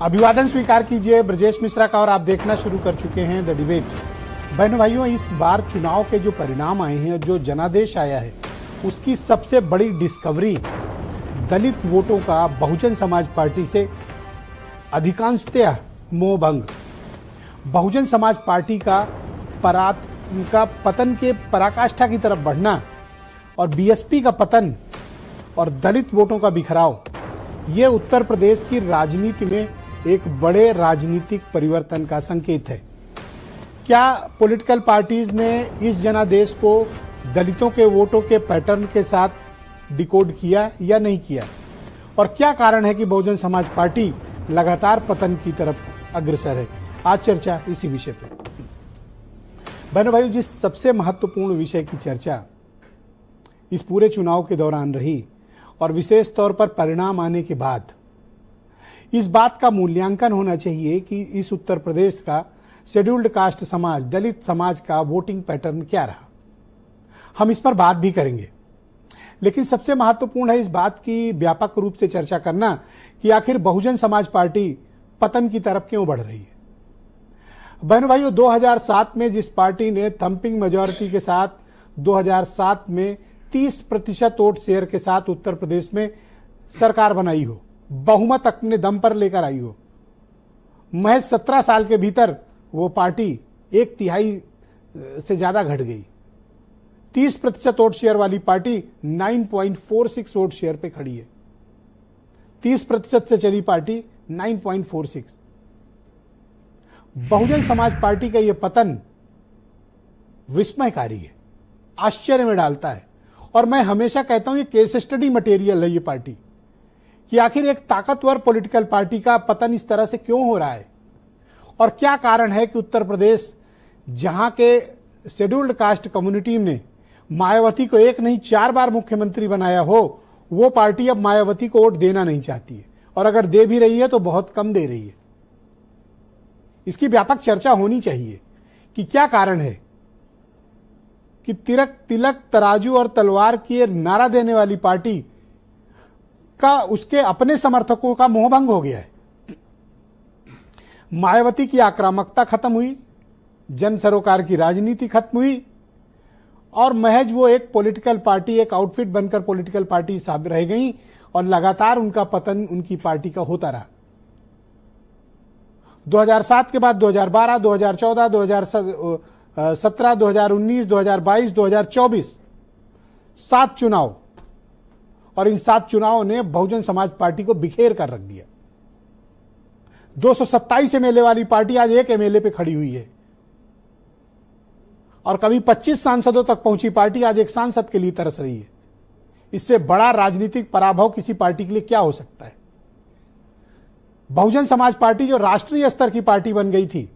अभिवादन स्वीकार कीजिए ब्रजेश मिश्रा का और आप देखना शुरू कर चुके हैं द डिबेट। बहनों भाइयों, इस बार चुनाव के जो परिणाम आए हैं, जो जनादेश आया है, उसकी सबसे बड़ी डिस्कवरी दलित वोटों का बहुजन समाज पार्टी से अधिकांशतः मोहभंग, बहुजन समाज पार्टी का पतन के पराकाष्ठा की तरफ बढ़ना और बीएसपी का पतन और दलित वोटों का बिखराव, ये उत्तर प्रदेश की राजनीति में एक बड़े राजनीतिक परिवर्तन का संकेत है। क्या पॉलिटिकल पार्टीज ने इस जनादेश को दलितों के वोटों के पैटर्न के साथ डिकोड किया या नहीं किया, और क्या कारण है कि बहुजन समाज पार्टी लगातार पतन की तरफ अग्रसर है? आज चर्चा इसी विषय पर। बहनों भाइयों, जिस सबसे महत्वपूर्ण विषय की चर्चा इस पूरे चुनाव के दौरान रही और विशेष तौर पर परिणाम आने के बाद इस बात का मूल्यांकन होना चाहिए कि इस उत्तर प्रदेश का शेड्यूल्ड कास्ट समाज, दलित समाज का वोटिंग पैटर्न क्या रहा। हम इस पर बात भी करेंगे, लेकिन सबसे महत्वपूर्ण है इस बात की व्यापक रूप से चर्चा करना कि आखिर बहुजन समाज पार्टी पतन की तरफ क्यों बढ़ रही है। बहनों भाइयों, 2007 में जिस पार्टी ने थंपिंग मेजॉरिटी के साथ 2007 में 30% वोट शेयर के साथ उत्तर प्रदेश में सरकार बनाई हो, बहुमत अपने दम पर लेकर आई हो, महज 17 साल के भीतर वो पार्टी 1/3 से ज्यादा घट गई। 30% वोट शेयर वाली पार्टी 9.46 वोट शेयर पे खड़ी है। 30% से चली पार्टी 9.46। बहुजन समाज पार्टी का यह पतन विस्मयकारी है, आश्चर्य में डालता है। और मैं हमेशा कहता हूं ये केस स्टडी मटेरियल है ये पार्टी, कि आखिर एक ताकतवर पॉलिटिकल पार्टी का पतन इस तरह से क्यों हो रहा है और क्या कारण है कि उत्तर प्रदेश, जहां के शेड्यूल्ड कास्ट कम्युनिटी ने मायावती को एक नहीं 4 बार मुख्यमंत्री बनाया हो, वो पार्टी अब मायावती को वोट देना नहीं चाहती है, और अगर दे भी रही है तो बहुत कम दे रही है। इसकी व्यापक चर्चा होनी चाहिए कि क्या कारण है कि तिलक तराजू और तलवार की नारा देने वाली पार्टी का उसके अपने समर्थकों का मोहभंग हो गया है। मायावती की आक्रामकता खत्म हुई, जन सरोकार की राजनीति खत्म हुई और महज वो एक पॉलिटिकल पार्टी, एक आउटफिट बनकर पॉलिटिकल पार्टी साबित रह गई और लगातार उनका पतन उनकी पार्टी का होता रहा। 2007 के बाद 2012, 2014, 2017, 2019, 2022, 2024 7 चुनाव, और इन 7 चुनावों ने बहुजन समाज पार्टी को बिखेर कर रख दिया। 227 एमएलए वाली पार्टी आज 1 एमएलए पे खड़ी हुई है, और कभी 25 सांसदों तक पहुंची पार्टी आज 1 सांसद के लिए तरस रही है। इससे बड़ा राजनीतिक पराभव किसी पार्टी के लिए क्या हो सकता है? बहुजन समाज पार्टी जो राष्ट्रीय स्तर की पार्टी बन गई थी,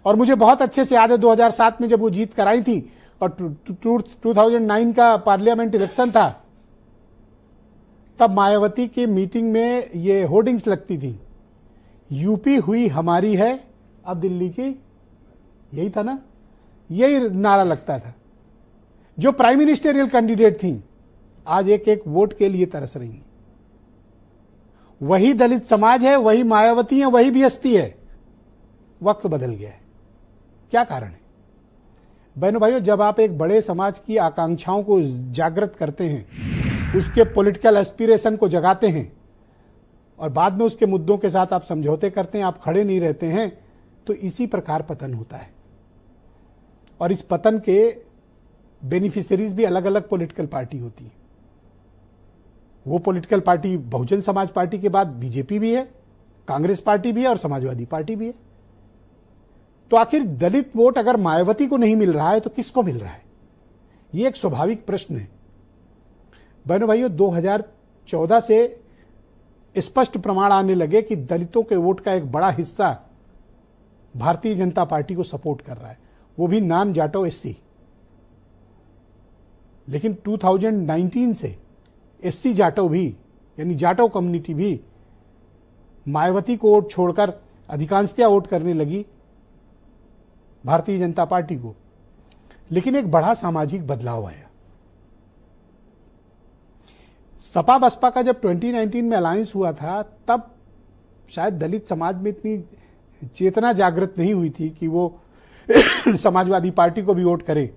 और मुझे बहुत अच्छे से याद है 2007 में जब वो जीत कर आई थी और 2009 का पार्लियामेंट इलेक्शन था, तब मायावती की मीटिंग में ये होर्डिंग्स लगती थी, यूपी हुई हमारी है अब दिल्ली की, यही था ना, यही नारा लगता था। जो प्राइम मिनिस्टरियल कैंडिडेट थी आज एक एक वोट के लिए तरस रही हैं। वही दलित समाज है, वही मायावती है, वही बीएसपी है। वक्त बदल गया है। क्या कारण है? बहनों भाइयों, जब आप एक बड़े समाज की आकांक्षाओं को जागृत करते हैं, उसके पॉलिटिकल एस्पिरेशन को जगाते हैं और बाद में उसके मुद्दों के साथ आप समझौते करते हैं, आप खड़े नहीं रहते हैं, तो इसी प्रकार पतन होता है। और इस पतन के बेनिफिशियरीज भी अलग अलग पॉलिटिकल पार्टी होती है। वो political party Bahujan Samaj party के बाद बीजेपी भी है, कांग्रेस पार्टी भी है और समाजवादी पार्टी भी है। तो आखिर दलित वोट अगर मायावती को नहीं मिल रहा है तो किसको मिल रहा है? ये एक स्वाभाविक प्रश्न है। बहनों भाइयों, 2014 से स्पष्ट प्रमाण आने लगे कि दलितों के वोट का एक बड़ा हिस्सा भारतीय जनता पार्टी को सपोर्ट कर रहा है, वो भी नॉन जाटो एससी। लेकिन 2019 से एससी जाटो भी, यानी जाटो कम्युनिटी भी मायावती को वोट छोड़कर अधिकांशतः वोट करने लगी भारतीय जनता पार्टी को। लेकिन एक बड़ा सामाजिक बदलाव आया। सपा बसपा का जब 2019 में अलायंस हुआ था, तब शायद दलित समाज में इतनी चेतना जागृत नहीं हुई थी कि वो समाजवादी पार्टी को भी वोट करे।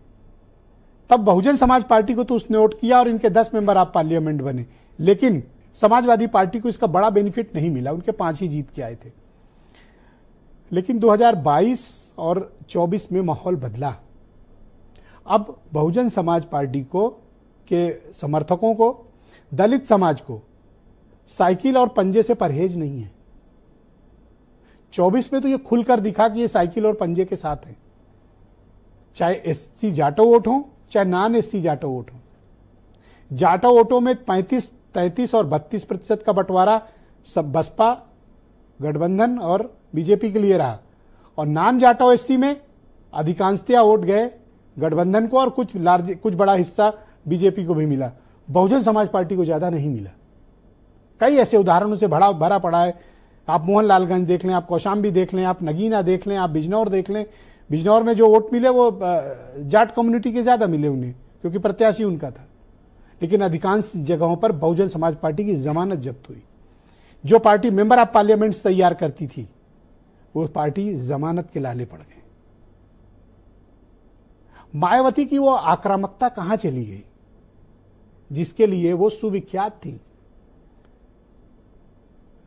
तब बहुजन समाज पार्टी को तो उसने वोट किया और इनके 10 मेंबर ऑफ पार्लियामेंट बने, लेकिन समाजवादी पार्टी को इसका बड़ा बेनिफिट नहीं मिला, उनके 5 ही जीत के आए थे। लेकिन 2022 और 24 में माहौल बदला। अब बहुजन समाज पार्टी को के समर्थकों को, दलित समाज को साइकिल और पंजे से परहेज नहीं है। 24 में तो ये खुलकर दिखा कि ये साइकिल और पंजे के साथ है, चाहे एससी जाटो वोट हो चाहे नॉन एससी जाटो वोट हो। जाटो वोटों में 35, 33 और 32% का बंटवारा सब बसपा गठबंधन और बीजेपी के लिए रहा, और नॉन जाटो एससी में अधिकांशतया वोट गए गठबंधन को और कुछ बड़ा हिस्सा बीजेपी को भी मिला। बहुजन समाज पार्टी को ज्यादा नहीं मिला। कई ऐसे उदाहरणों से भरा पड़ा है। आप मोहनलालगंज देख लें, आप कौशाम्बी देख लें, आप नगीना देख लें, आप बिजनौर देख लें। बिजनौर में जो वोट मिले वो जाट कम्युनिटी के ज्यादा मिले उन्हें, क्योंकि प्रत्याशी उनका था। लेकिन अधिकांश जगहों पर बहुजन समाज पार्टी की जमानत जब्त हुई। जो पार्टी मेंबर ऑफ पार्लियामेंट तैयार करती थी वो पार्टी जमानत के लाले पड़ गई। मायावती की वो आक्रामकता कहां चली गई जिसके लिए वो सुविख्यात थी।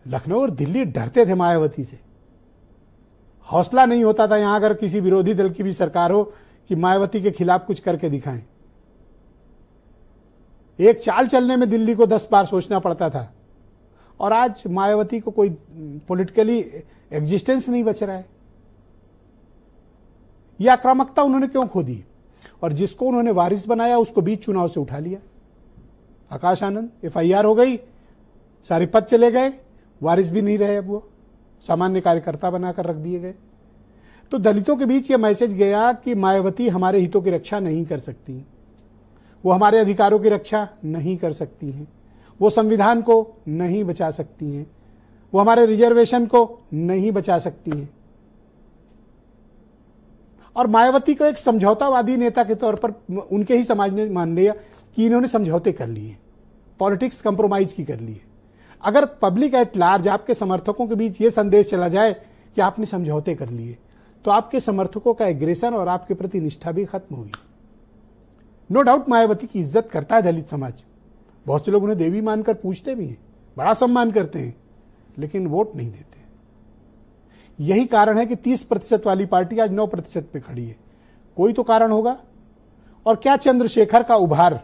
लखनऊ और दिल्ली डरते थे मायावती से। हौसला नहीं होता था यहां अगर किसी विरोधी दल की भी सरकार हो कि मायावती के खिलाफ कुछ करके दिखाएं। एक चाल चलने में दिल्ली को 10 बार सोचना पड़ता था, और आज मायावती को कोई पॉलिटिकली एग्जिस्टेंस नहीं बच रहा है। यह आक्रामकता उन्होंने क्यों खो दी? और जिसको उन्होंने वारिस बनाया उसको बीच चुनाव से उठा लिया। आकाश आनंद एफआईआर हो गई, सारे पद चले गए, वारिस भी नहीं रहे, अब वो सामान्य कार्यकर्ता बनाकर रख दिए गए। तो दलितों के बीच यह मैसेज गया कि मायावती हमारे हितों की रक्षा नहीं कर सकती, वो हमारे अधिकारों की रक्षा नहीं कर सकती हैं, वो संविधान को नहीं बचा सकती हैं, वो हमारे रिजर्वेशन को नहीं बचा सकती हैं। और मायावती को एक समझौतावादी नेता के तौर पर उनके ही समाज ने मान लिया कि इन्होंने समझौते कर लिए, पॉलिटिक्स कंप्रोमाइज की कर ली है। अगर पब्लिक एट लार्ज, आपके समर्थकों के बीच ये संदेश चला जाए कि आपने समझौते कर लिए, तो आपके समर्थकों का एग्रेशन और आपके प्रति निष्ठा भी खत्म होगी। नो डाउट मायावती की इज्जत करता है दलित समाज, बहुत से लोग उन्हें देवी मानकर पूछते भी हैं, बड़ा सम्मान करते हैं, लेकिन वोट नहीं देते। यही कारण है कि 30% वाली पार्टी आज 9% पे खड़ी है। कोई तो कारण होगा। और क्या चंद्रशेखर का उभार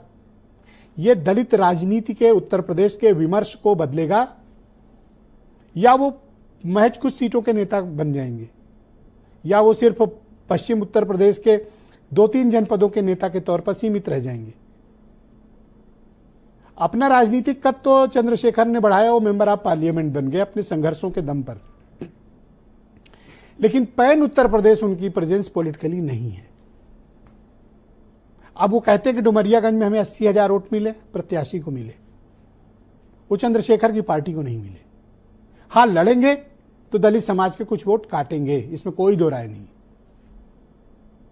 ये दलित राजनीति के उत्तर प्रदेश के विमर्श को बदलेगा, या वो महज कुछ सीटों के नेता बन जाएंगे, या वो सिर्फ पश्चिम उत्तर प्रदेश के 2-3 जनपदों के नेता के तौर पर सीमित रह जाएंगे? अपना राजनीतिक कद तो चंद्रशेखर ने बढ़ाया, वो मेंबर ऑफ पार्लियामेंट बन गए अपने संघर्षों के दम पर, लेकिन पैन उत्तर प्रदेश उनकी प्रेजेंस पॉलिटिकली नहीं है। अब वो कहते हैं कि डुमरियागंज में हमें 80,000 वोट मिले, प्रत्याशी को मिले, वो चंद्रशेखर की पार्टी को नहीं मिले। हाँ, लड़ेंगे तो दलित समाज के कुछ वोट काटेंगे, इसमें कोई दो राय नहीं।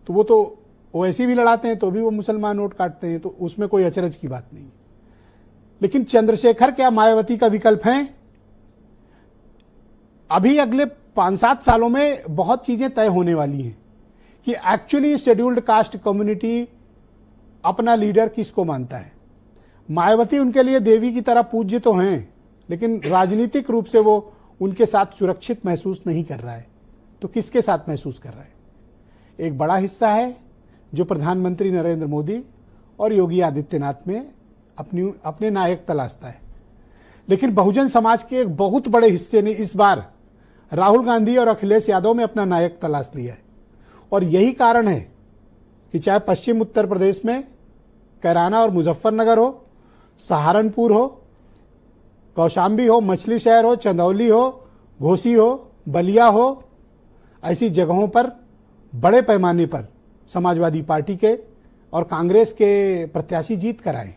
तो वो तो ओवैसी भी लड़ाते हैं तो भी वो मुसलमान वोट काटते हैं, तो उसमें कोई अचरज की बात नहीं। लेकिन चंद्रशेखर क्या मायावती का विकल्प है? अभी अगले 5-7 सालों में बहुत चीजें तय होने वाली हैं कि एक्चुअली शेड्यूल्ड कास्ट कम्युनिटी अपना लीडर किसको मानता है। मायावती उनके लिए देवी की तरह पूज्य तो हैं, लेकिन राजनीतिक रूप से वो उनके साथ सुरक्षित महसूस नहीं कर रहा है। तो किसके साथ महसूस कर रहा है? एक बड़ा हिस्सा है जो प्रधानमंत्री नरेंद्र मोदी और योगी आदित्यनाथ में अपने नायक तलाशता है। लेकिन बहुजन समाज के एक बहुत बड़े हिस्से ने इस बार राहुल गांधी और अखिलेश यादव में अपना नायक तलाश लिया है। और यही कारण है कि चाहे पश्चिम उत्तर प्रदेश में कैराना और मुजफ्फरनगर हो, सहारनपुर हो, कौशाम्बी हो, मछली शहर हो, चंदौली हो, घोसी हो, बलिया हो, ऐसी जगहों पर बड़े पैमाने पर समाजवादी पार्टी के और कांग्रेस के प्रत्याशी जीत कर आए।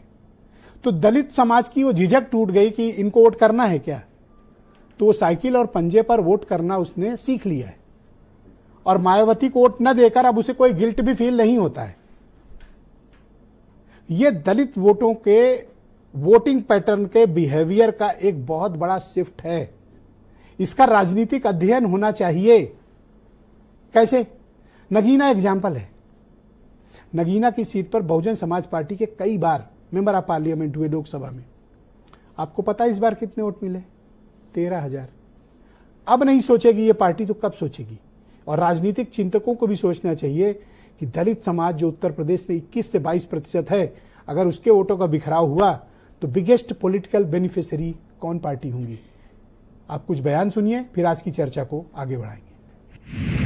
तो दलित समाज की वो झिझक टूट गई कि इनको वोट करना है क्या। तो वो साइकिल और पंजे पर वोट करना उसने सीख लिया है, और मायावती को वोट न देकर अब उसे कोई गिल्ट भी फील नहीं होता है। ये दलित वोटों के वोटिंग पैटर्न के बिहेवियर का एक बहुत बड़ा शिफ्ट है। इसका राजनीतिक अध्ययन होना चाहिए। कैसे? नगीना एग्जाम्पल है। नगीना की सीट पर बहुजन समाज पार्टी के कई बार मेंबर ऑफ पार्लियामेंट हुए लोकसभा में। आपको पता है इस बार कितने वोट मिले? 13,000। अब नहीं सोचेगी ये पार्टी तो कब सोचेगी? और राजनीतिक चिंतकों को भी सोचना चाहिए कि दलित समाज जो उत्तर प्रदेश में 21 से 22% है, अगर उसके वोटों का बिखराव हुआ तो बिगेस्ट पॉलिटिकल बेनिफिशियरी कौन पार्टी होंगी? आप कुछ बयान सुनिए, फिर आज की चर्चा को आगे बढ़ाएंगे।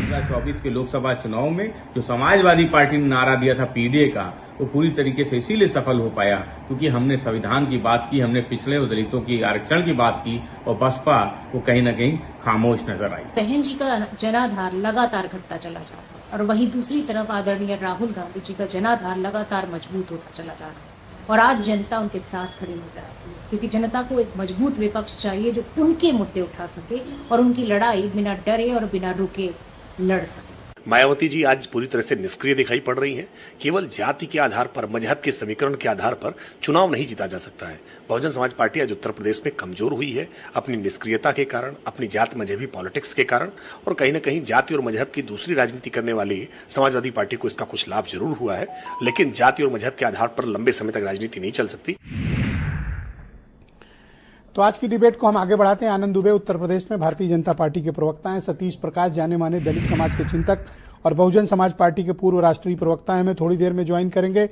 2024 के लोकसभा चुनाव में जो समाजवादी पार्टी ने नारा दिया था पीडीए का, वो पूरी तरीके से इसीलिए सफल हो पाया क्योंकि हमने संविधान की बात की, हमने पिछड़े और दलितों की आरक्षण की बात की, और बसपा वो कहीं न कहीं खामोश नजर आई। बहन जी का जनाधार लगातार घटता चला जा रहा है और वहीं दूसरी तरफ आदरणीय राहुल गांधी जी का जनाधार लगातार मजबूत होता चला जा रहा है और आज जनता उनके साथ खड़ी नजर आती है क्योंकि जनता को एक मजबूत विपक्ष चाहिए जो उनके मुद्दे उठा सके और उनकी लड़ाई बिना डरे और बिना रुके लड़ सके। मायावती जी आज पूरी तरह से निष्क्रिय दिखाई पड़ रही हैं। केवल जाति के आधार पर, मजहब के समीकरण के आधार पर चुनाव नहीं जीता जा सकता है। बहुजन समाज पार्टी आज उत्तर प्रदेश में कमजोर हुई है अपनी निष्क्रियता के कारण, अपनी जात मजहबी पॉलिटिक्स के कारण, और कहीं न कहीं जाति और मजहब की दूसरी राजनीति करने वाली समाजवादी पार्टी को इसका कुछ लाभ जरूर हुआ है, लेकिन जाति और मजहब के आधार पर लंबे समय तक राजनीति नहीं चल सकती। तो आज की डिबेट को हम आगे बढ़ाते हैं। आनंद दुबे उत्तर प्रदेश में भारतीय जनता पार्टी के प्रवक्ता हैं। सतीश प्रकाश जाने माने दलित समाज के चिंतक और बहुजन समाज पार्टी के पूर्व राष्ट्रीय प्रवक्ता हैं, हमें थोड़ी देर में ज्वाइन करेंगे।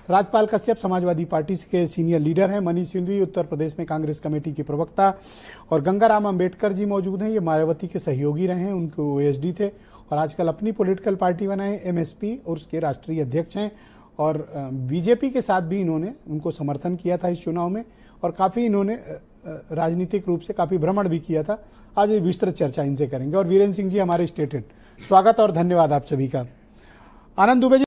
राजपाल कश्यप समाजवादी पार्टी के सीनियर लीडर हैं। मनीष सिंघवी उत्तर प्रदेश में कांग्रेस कमेटी के प्रवक्ता, और गंगाराम अंबेडकर जी मौजूद हैं। ये मायावती के सहयोगी रहे हैं, उनके ओएसडी थे और आजकल अपनी पॉलिटिकल पार्टी बनाए एमएसपी और उसके राष्ट्रीय अध्यक्ष हैं। और बीजेपी के साथ भी इन्होंने उनको समर्थन किया था इस चुनाव में, और काफी इन्होंने राजनीतिक रूप से काफी भ्रमण भी किया था। आज विस्तृत चर्चा इनसे करेंगे। और वीरेंद्र सिंह जी हमारे स्टेट हेड, स्वागत और धन्यवाद आप सभी का। आनंद दुबे जी